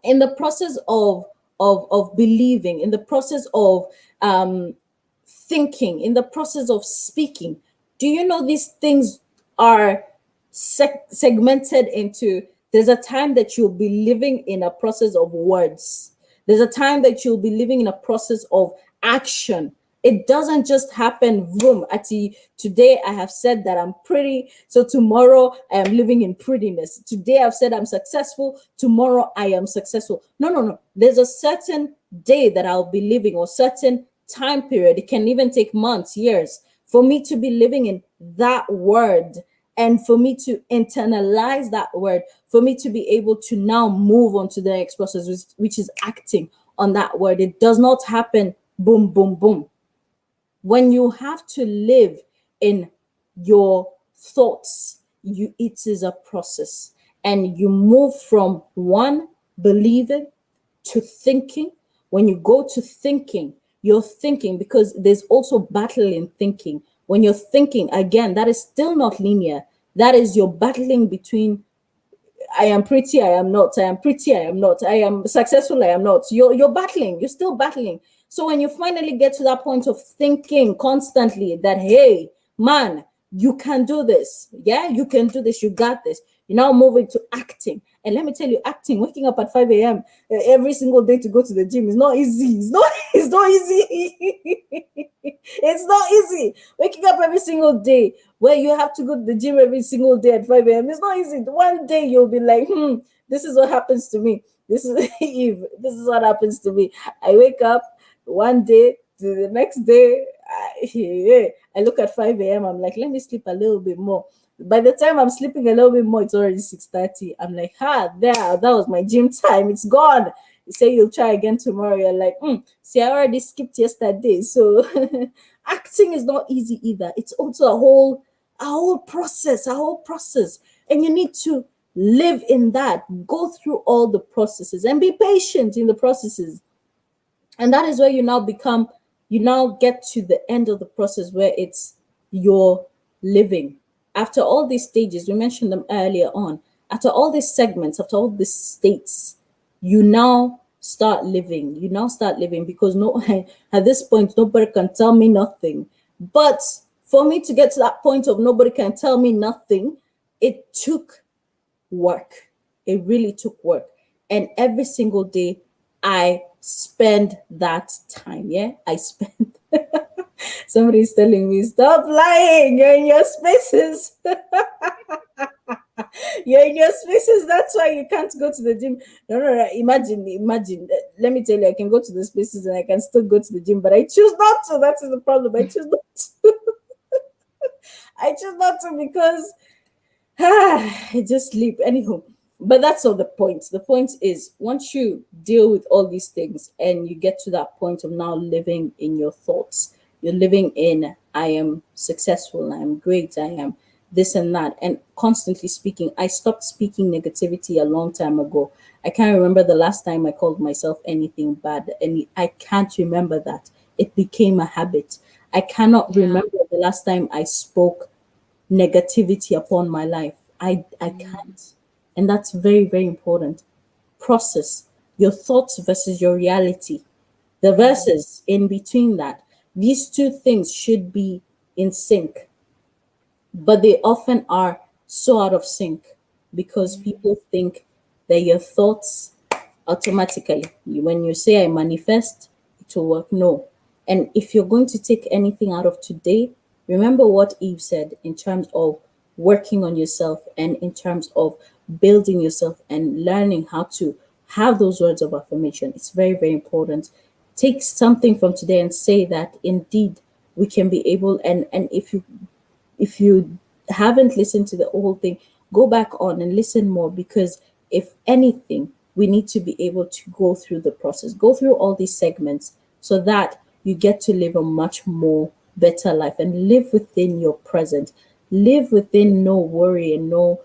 In the process of believing, in the process of thinking, in the process of speaking, do you know these things are segmented into, there's a time that you'll be living in a process of words, there's a time that you'll be living in a process of action. It doesn't just happen boom at today I have said that I'm pretty, so tomorrow I am living in prettiness. Today I've said I'm successful, tomorrow I am successful. No, no, no, there's a certain day that I'll be living, or certain time period, it can even take months, years, for me to be living in that word, and for me to internalize that word, for me to be able to now move on to the next process, which is acting on that word. It does not happen boom, boom, boom. When you have to live in your thoughts, it is a process, and you move from one, believing, to thinking. When you go to thinking, you're thinking, because there's also battle in thinking. When you're thinking, again, that is still not linear. That is, you're battling between I am pretty, I am not. I am pretty, I am not. I am successful, I am not. You're battling. You're still battling. So when you finally get to that point of thinking constantly that, hey, man, you can do this. Yeah, you can do this. You got this. You now move into acting. And let me tell you, acting, waking up at 5 a.m. Every single day to go to the gym is not easy. It's not easy. It's not easy. Waking up every single day where you have to go to the gym every single day at 5 a.m. It's not easy. One day you'll be like, this is what happens to me. This is Eve. This is what happens to me. I wake up one day to the next day. I look at 5 a.m. I'm like, let me sleep a little bit more. By the time I'm sleeping a little bit more, it's already 6:30. I'm like, that was my gym time. It's gone. You say you'll try again tomorrow. You're like, see, I already skipped yesterday. So acting is not easy either. It's also a whole process, and you need to live in that. Go through all the processes and be patient in the processes. And that is where you now get to the end of the process, where it's your living. After all these stages, we mentioned them earlier on, after all these segments, after all these states, you now start living. You now start living, because no, at this point, nobody can tell me nothing. But for me to get to that point of nobody can tell me nothing, it took work. It really took work. And every single day, I spend that time. Yeah, I spend. Somebody's telling me, stop lying. You're in your spaces. You're in your spaces. That's why you can't go to the gym. No, no, no. Imagine. Let me tell you, I can go to the spaces and I can still go to the gym, but I choose not to. That is the problem. I choose not to. I choose not to because I just sleep. Anyhow, but that's not the point. The point is, once you deal with all these things and you get to that point of now living in your thoughts, you're living in, I am successful, I am great, I am this and that, and constantly speaking. I stopped speaking negativity a long time ago. I can't remember the last time I called myself anything bad, and I can't remember that. It became a habit. I cannot remember the last time I spoke negativity upon my life. I can't. And that's very, very important. Process your thoughts versus your reality. The verses in between that. These two things should be in sync, but they often are so out of sync because people think that your thoughts automatically, when you say I manifest, it will work. No. And if you're going to take anything out of today, remember what Eve said in terms of working on yourself and in terms of building yourself and learning how to have those words of affirmation. It's very, very important. Take something from today and say that indeed we can be able, and if you haven't listened to the whole thing, go back on and listen more, because if anything, we need to be able to go through the process, go through all these segments, so that you get to live a much more better life and live within your present, live within no worry and no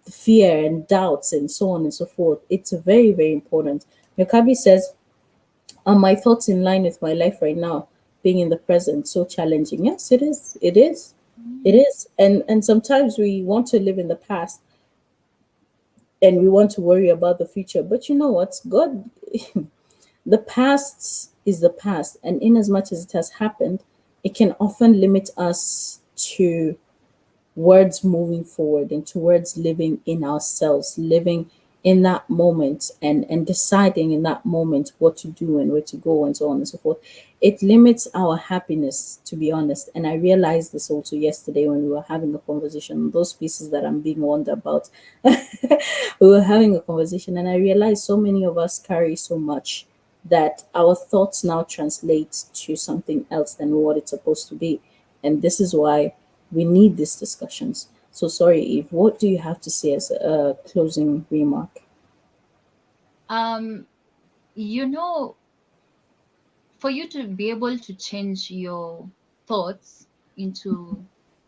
fear and doubts and so on and so forth. It's very, very important. Yokabi says, are my thoughts in line with my life right now? Being in the present, so challenging. Yes, it is. It is. It is. And sometimes we want to live in the past and we want to worry about the future. But you know what? God, the past is the past. And in as much as it has happened, it can often limit us to words moving forward and towards living in ourselves, living in that moment, and deciding in that moment what to do and where to go and so on and so forth. It limits our happiness, to be honest. And I realized this also yesterday when we were having a conversation, those pieces that I'm being warned about. We were having a conversation, and I realized so many of us carry so much that our thoughts now translate to something else than what it's supposed to be. And this is why we need these discussions. So sorry, Eve, what do you have to say as a closing remark? Um, you know, for you to be able to change your thoughts into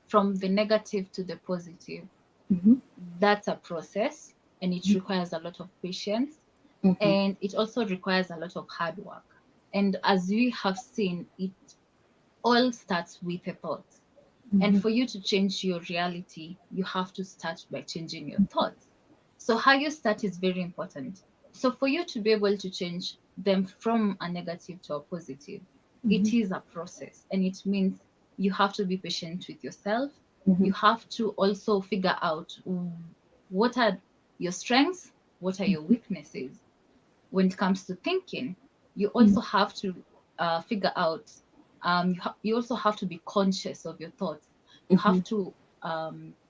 from the negative to the positive, Mm-hmm. that's a process, and it requires a lot of patience, Mm-hmm. and it also requires a lot of hard work. And as we have seen, it all starts with a thought. And Mm-hmm. for you to change your reality, you have to start by changing your thoughts. So, how you start is very important. So, for you to be able to change them from a negative to a positive, Mm-hmm. it is a process. And it means you have to be patient with yourself. Mm-hmm. You have to also figure out what are your strengths, what are your weaknesses. When it comes to thinking, you also have to figure out, you also have to be conscious of your thoughts. You Mm-hmm. have to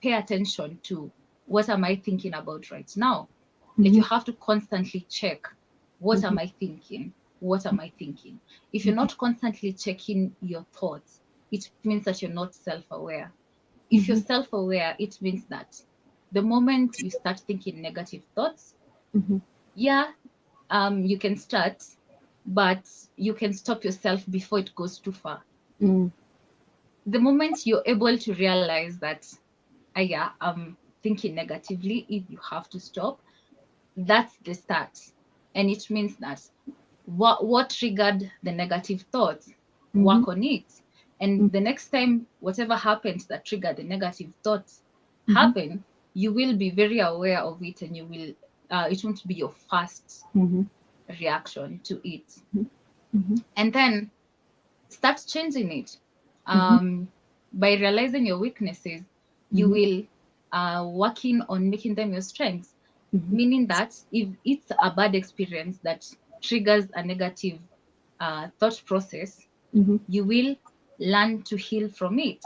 pay attention to what am I thinking about right now. Like, Mm-hmm. you have to constantly check, what Mm-hmm. am I thinking? What am I thinking? If you're not constantly checking your thoughts, it means that you're not self aware. If you're Mm-hmm. self aware, it means that the moment you start thinking negative thoughts, Mm-hmm. yeah, you can start, but you can stop yourself before it goes too far. Mm-hmm. The moment you're able to realize that, yeah, I'm thinking negatively, if you have to stop, that's the start. And it means that what triggered the negative thoughts, Mm-hmm. work on it. And the next time whatever happens that triggered the negative thoughts Mm-hmm. happen, you will be very aware of it, and you will it won't be your first Mm-hmm. reaction to it. Mm-hmm. And then start changing it. Mm-hmm. By realizing your weaknesses, you Mm-hmm. will working on making them your strengths. Mm-hmm. Meaning that if it's a bad experience that triggers a negative thought process, Mm-hmm. you will learn to heal from it.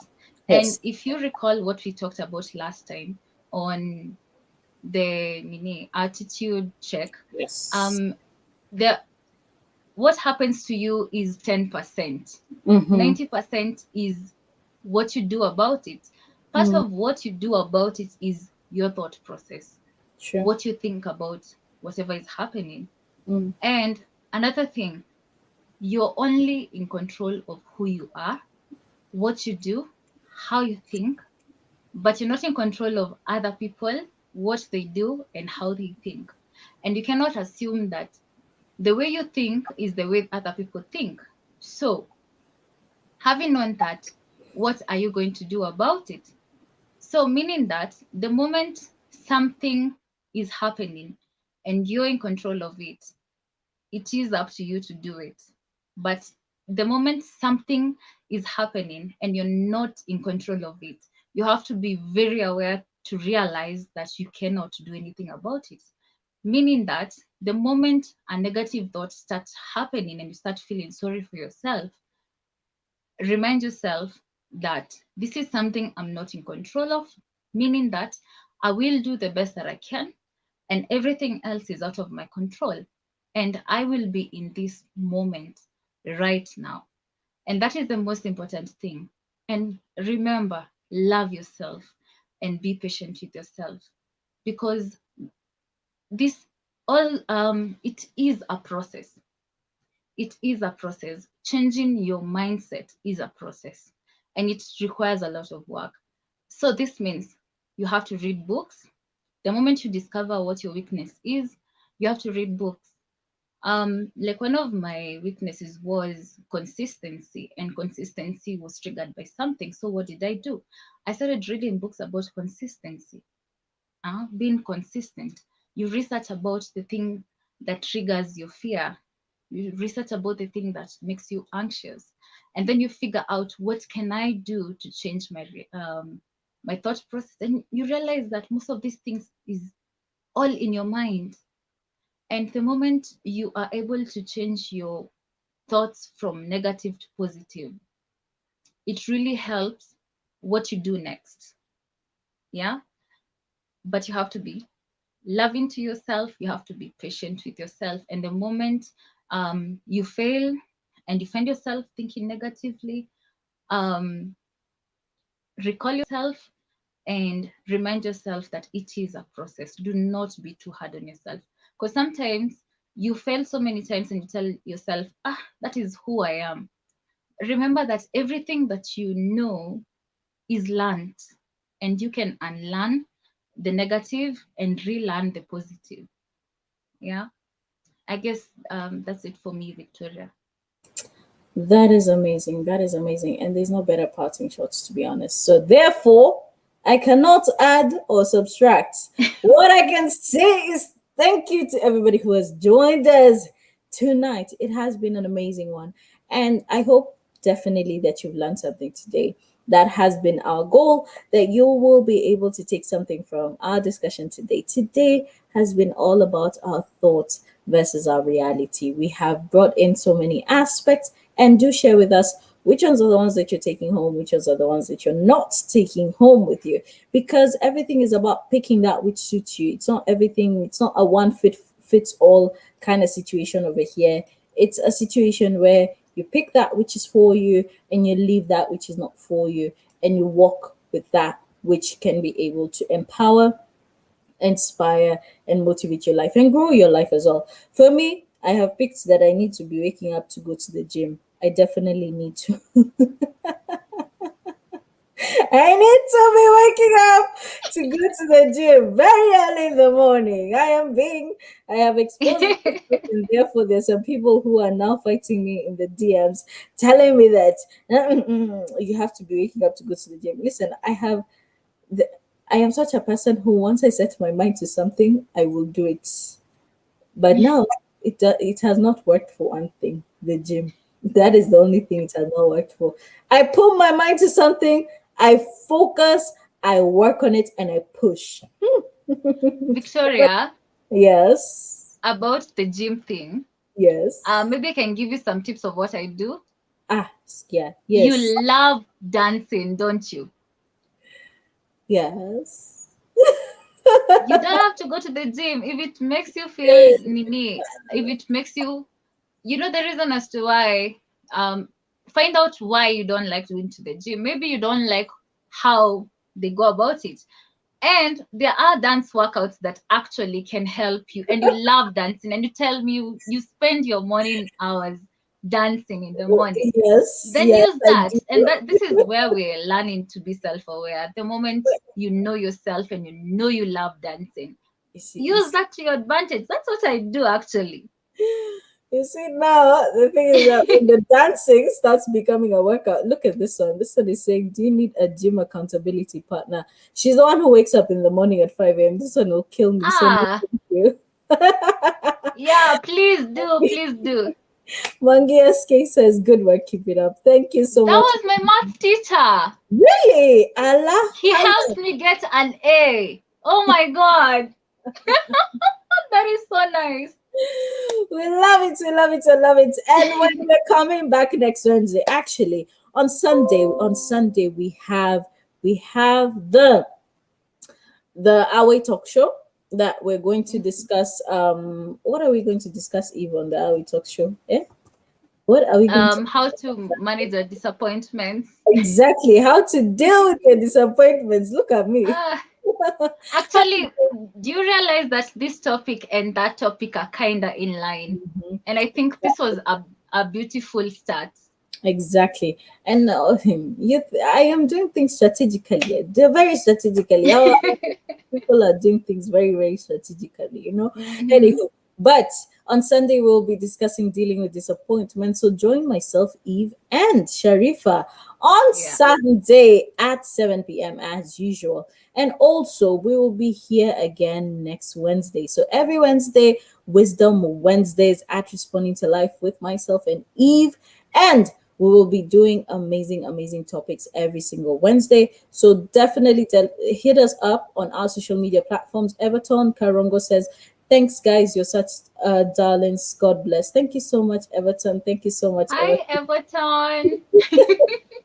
And Yes. if you recall what we talked about last time on the mini attitude check, Yes. um, the what happens to you is 10%. Mm-hmm. 90% is what you do about it. Part Mm. of what you do about it is your thought process, Sure. what you think about whatever is happening. Mm. And another thing, you're only in control of who you are, what you do, how you think, but you're not in control of other people, what they do, and how they think. And you cannot assume that the way you think is the way other people think. So, having known that, what are you going to do about it? So, meaning that the moment something is happening and you're in control of it, it is up to you to do it. But the moment something is happening and you're not in control of it, you have to be very aware to realize that you cannot do anything about it. Meaning that the moment a negative thought starts happening and you start feeling sorry for yourself, remind yourself that this is something I'm not in control of, meaning that I will do the best that I can, and everything else is out of my control. And I will be in this moment right now. And that is the most important thing. And remember, love yourself and be patient with yourself. because this all it is a process. It is a process. Changing your mindset is a process, and it requires a lot of work. So this means you have to read books. The moment you discover what your weakness is, you have to read books. Like one of my weaknesses was consistency, and consistency was triggered by something. So what did I do? I started reading books about consistency. Being consistent. You research about the thing that triggers your fear. You research about the thing that makes you anxious, and then you figure out what can I do to change my thought process. And you realize that most of these things is all in your mind. And the moment you are able to change your thoughts from negative to positive, it really helps what you do next. Yeah. But you have to be loving to yourself. You have to be patient with yourself. And the moment you fail and you find yourself thinking negatively, um, recall yourself and remind yourself that it is a process. Do not be too hard on yourself, because sometimes you fail so many times and you tell yourself, that is who I am. Remember that everything that you know is learned, and you can unlearn the negative and relearn the positive. Yeah, I guess that's it for me, Victoria. That is amazing. That is amazing. And there's no better parting shots, to be honest. So, therefore, I cannot add or subtract. What I can say is thank you to everybody who has joined us tonight. It has been an amazing one. And I hope definitely that you've learned something today. That has been our goal, that you will be able to take something from our discussion today. Today has been all about our thoughts versus our reality. We have brought in so many aspects, and do share with us which ones are the ones that you're taking home, which ones are the ones that you're not taking home with you. Because everything is about picking that which suits you. It's not everything, it's not a one fits all kind of situation over here. It's a situation where you pick that which is for you and you leave that which is not for you, and you walk with that which can be able to empower, inspire, and motivate your life and grow your life as well. For me, I have picked that I need to be waking up to go to the gym. I definitely need to. I need to be waking up to go to the gym very early in the morning. I have exposed myself, and therefore there's some people who are now fighting me in the DMs, telling me that you have to be waking up to go to the gym. Listen, the, I am such a person who, once I set my mind to something, I will do it. But now it has not worked for one thing, the gym. That is the only thing it has not worked for. I put my mind to something, I focus, I work on it, and I push. Victoria, Yes. about the gym thing, Yes. maybe I can give you some tips of what I do. Yeah. Yes. You love dancing, don't you? Yes. You don't have to go to the gym if it makes you feel nini, if it makes you, the reason as to why. Find out why you don't like going to the gym. Maybe you don't like how they go about it. And there are dance workouts that actually can help you, and you love dancing, and you tell me you spend your morning hours dancing in the morning. Yes. Then Yes, use I that. do. And this is where we're learning to be self-aware. The moment you know yourself and you know you love dancing, You use that to your advantage. That's what I do actually. You see now, the thing is that when the dancing starts becoming a workout, look at this one. This one is saying, "Do you need a gym accountability partner?" She's the one who wakes up in the morning at 5 a.m. This one will kill me. So no, Ah, thank you. yeah, please do, please do. Mangi SK says, "Good work, keep it up." Thank you so That much. was my math teacher. Really, Allah, He helped me get an A. Oh my God. That is so nice. we love it, we love it, we love it. And when we're coming back next Wednesday, actually on Sunday we have the Awe Talk Show that we're going to discuss. What are we going to discuss, Eve, on the Awe Talk Show? What are we going to How to manage a disappointment. exactly how to deal with your disappointments? Look at me. Ah, Actually, do you realize that this topic and that topic are kind of in line? Mhm. And I think this was a beautiful start. Exactly. And I am doing things strategically. They're very strategically. How people are doing things very, very strategically, Hmm. Anywho, but on Sunday we'll be discussing dealing with disappointment. So join myself, Eve, and Sharifa on Yeah. Sunday at 7 p.m. as usual. And also we will be here again next Wednesday. So every Wednesday, Wisdom Wednesdays at Responding to Life with myself and Eve. And we will be doing amazing, amazing topics every single Wednesday. So definitely hit us up on our social media platforms. Everton Karongo says, "Thanks, guys. You're such darlings. God bless." Thank you so much, Everton. Thank you so much, Hi, Everton. Everton.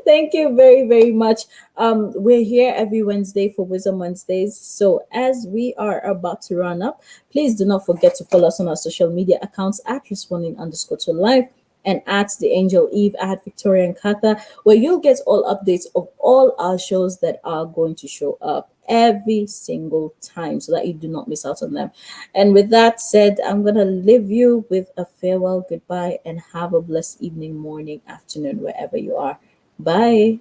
Thank you very, very much. We're here every Wednesday for Wisdom Wednesdays. So as we are about to run up, please do not forget to follow us on our social media accounts at responding underscore to life and at the Angel Eve at Victoria and Katha, where you'll get all updates of all our shows that are going to show up every single time so that you do not miss out on them. And with that said, I'm going to leave you with a farewell, goodbye, and have a blessed evening, morning, afternoon, wherever you are. Bye.